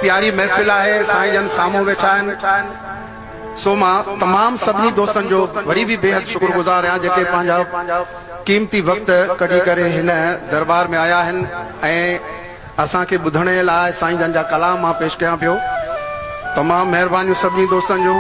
प्यारी महफिल है, साईं जन सामू बैठा आहिनि। सो मां तमाम सभी दोस्तन जो वरी भी बेहद शुक्रगुजार आहियां जेके पंहिंजा कीमती वक्त कढी करे हिन दरबार में आया आहिनि ऐं असांखे ॿुधण जे लाइ साईं जन जा कलाम मां पेश कयां पियो। तमाम महिरबानियूं सभी दोस्तन जो।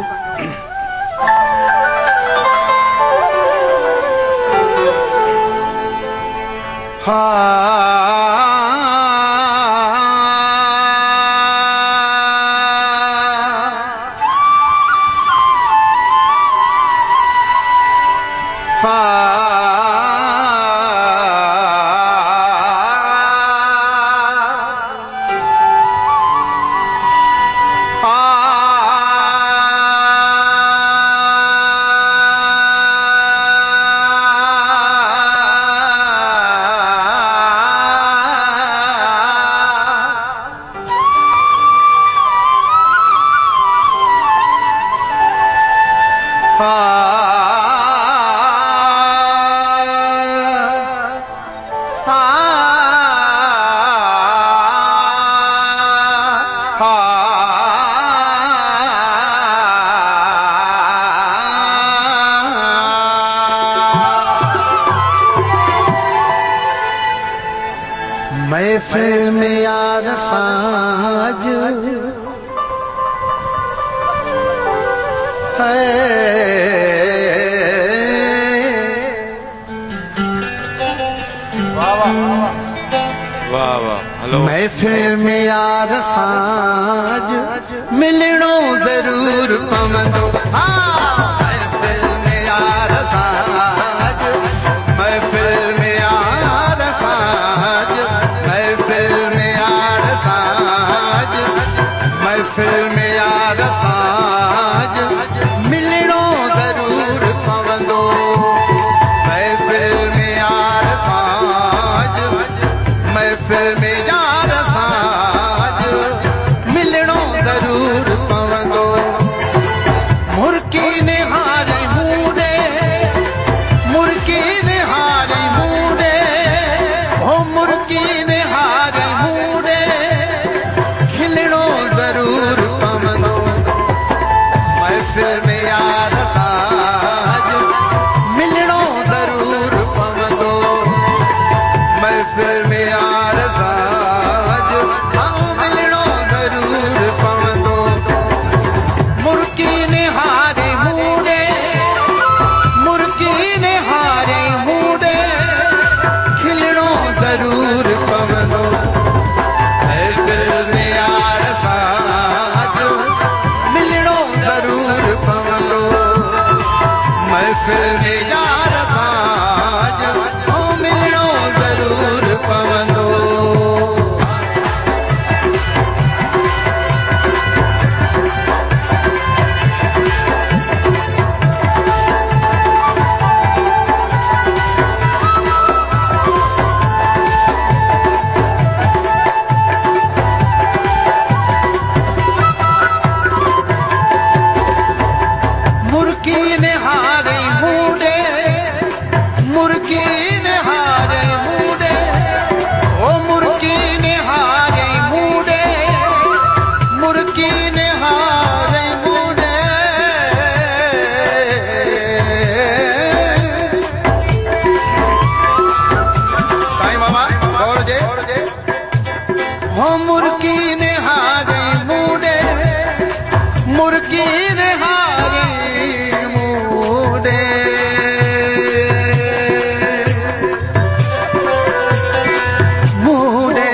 महफिल में यार साज है, वाह वाह हेलो। महफिल में यार साज मिलणो जरूर पवंदो। महफिल में यार साज, महफिल में यार साज, महफिल में यार साज, महफिल में यार साज मिलणो जरूर पवंदो। महफिल में यार साज, महफिल में यार साज मिलणो जरूर पवंदो। मुर्की ने हारे मूडे, मुर्की ने हारे मूडे, ओ मुर्की ने हारे मूडे खिलणो जरूर पवंदो। महफिल में यार साज मिलणो जरूर पवंदो। महफिल में यार साज मिलणो जरूर पवंदो। मुर्की ने हारे मूडे, मुर्की ने हारे मूडे खिलणो जरूर पवंदो। महफिल में यार साज मिलणो जरूर पवंदो। महफिल में यार साज मिलणो जरूर पवंदो। मुर्की ने हारे मूडे, मुर्की ने हारे मूडे, ओ मुर्की ने हारे मूडे, मुर्की ने हारे मूडे। साईं बाबा गौर जे, हो मुर्की ने हारे मूडे, मुर्की ने हारे मूडे। मूडे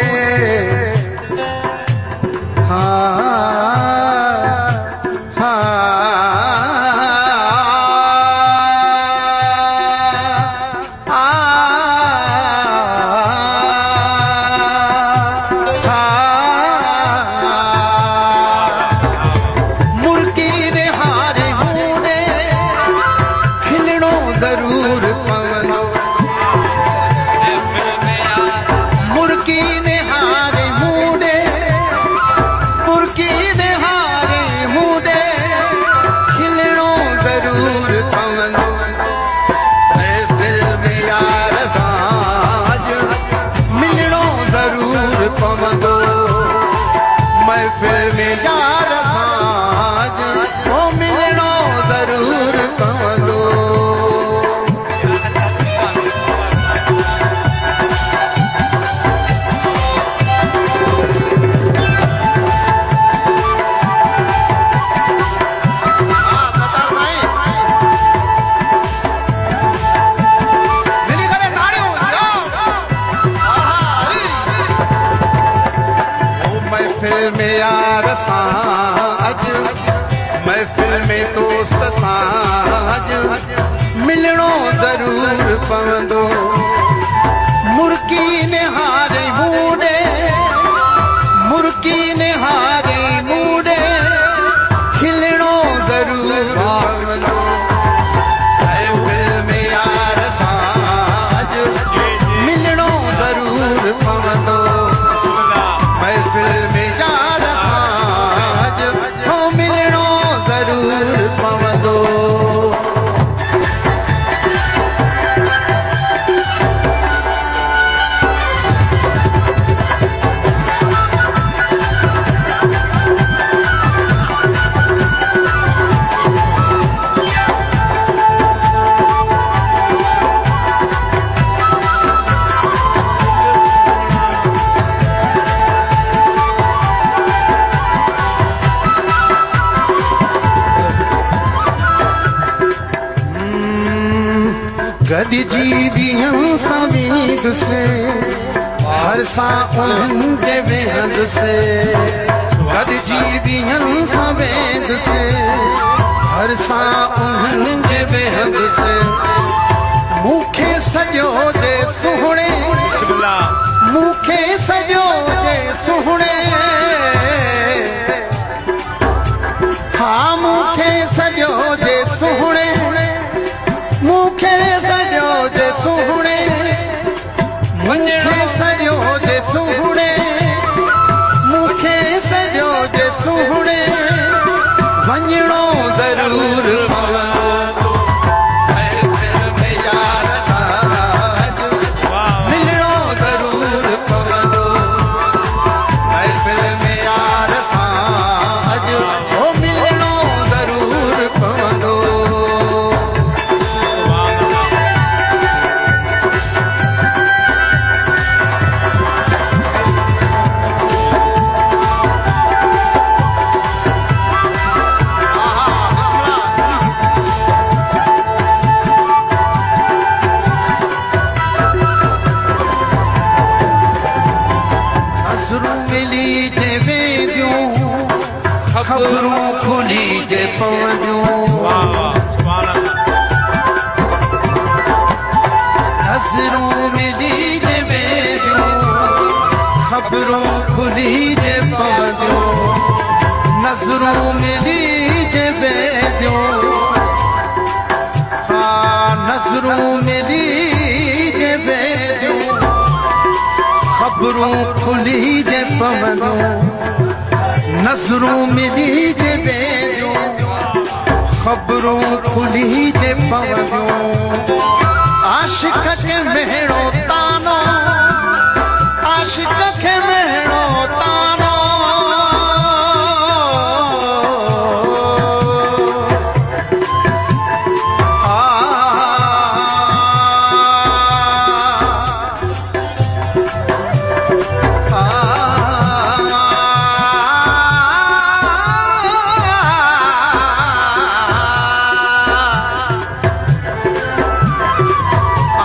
मुर्की ने हारे मूडे खिलणो जरूर पवंदो। मुर्की ने हारे मूडे, मुर्की महफिल में यार साज ओ मिलनो जरूर पवंदो। महफिल में यार साज महफिल में दोस्त साज मिलनो जरूर पवंदो। मुर्की ने हारे मूडे मुर्की ने हारे मूडे खिलनो जरूर पवंदो। महफिल में यार साज मिलनो जरूर पवंदो। महफिल में यार साज हो मिलनो जरूर पवंदो। गॾिजी बीहूं समीद से हर सां उन्हनि जे वेहंद से। गॾिजी बीहूं समीद से हर सां उन्हनि जे वेहंद से। मूंखे सॼो जे सुहिणे मूंखे सॼो जे सुहिणे हा मूंखे सॼो जे सुहिणे मूंखे सॼो जे सुहिणे मूंखे सॼो जे सुहिणे मूंखे सॼो जे सुहिणे वञिणो ज़रूर पवंदो। महफिल में यार साज मिलणो ज़रूर पवंदो। महफिल में यार साज ओ मिलणो ज़रूर पवंदो। खबरूं खुली जे पवंदियूं नज़रूं मिली जे वेंदियूं। खबरूं खुली जे पवंदियूं नज़रूं मिली जे वेंदियूं। हा नज़रूं मिली जे वेंदियूं। खबरूं खुली जे पवंदियूं नज़रूं मिली जे वेंदियूं। खबरूं खुली जे पवंदियूं। आशिक खे मेहणो तानो आशिक खे मेहणो तानो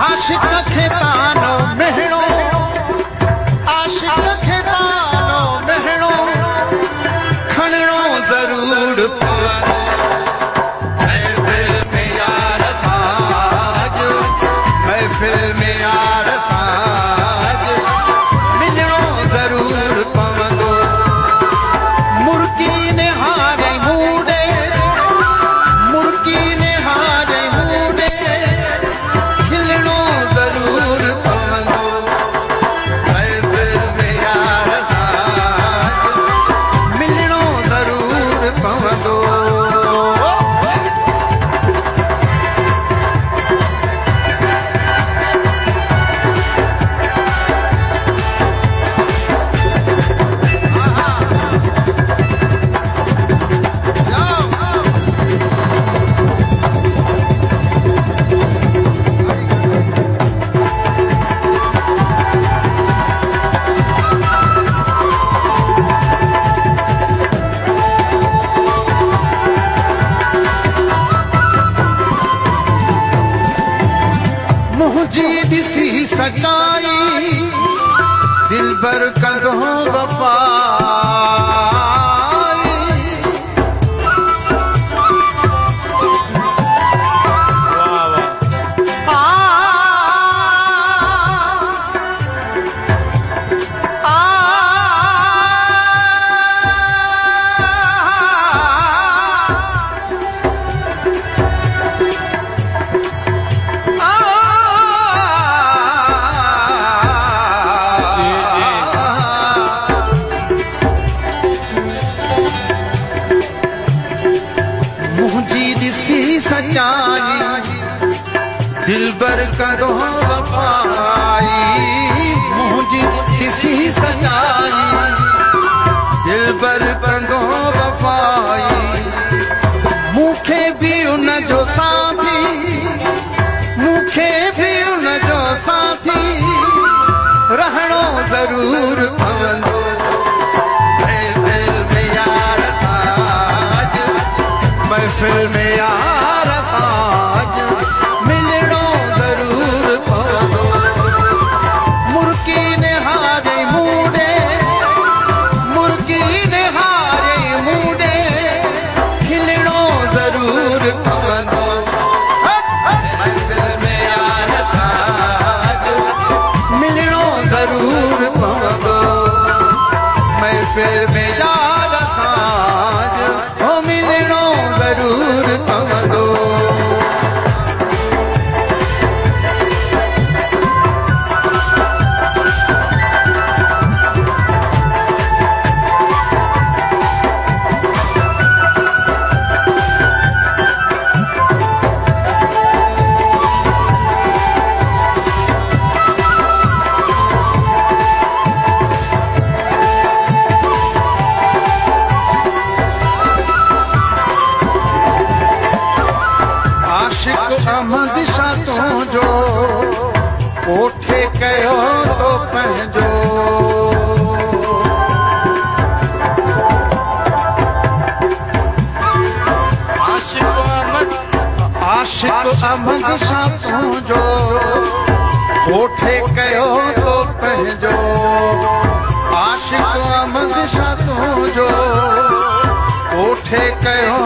आशिक खे तानो मेहणो सच्चाई दिल भर कंदो वफा दिल भर करो वफाई मुझी किसी सजाई दिल भर करो वफाई मुखे भी उन जो साथी मुखे भी उन जो साथी रहणो जरूर पवंदो महफिल में यार साज महफिल में यार साज महफिल में यार साज हो मिलनो जरूर पवंदो अहमद शाह तो जो ओठे कयो तो पंहिंजो आशिक अहमद शाह तो जो ओठे कयो तो पंहिंजो आशिक अहमद शाह तो जो ओठे कयो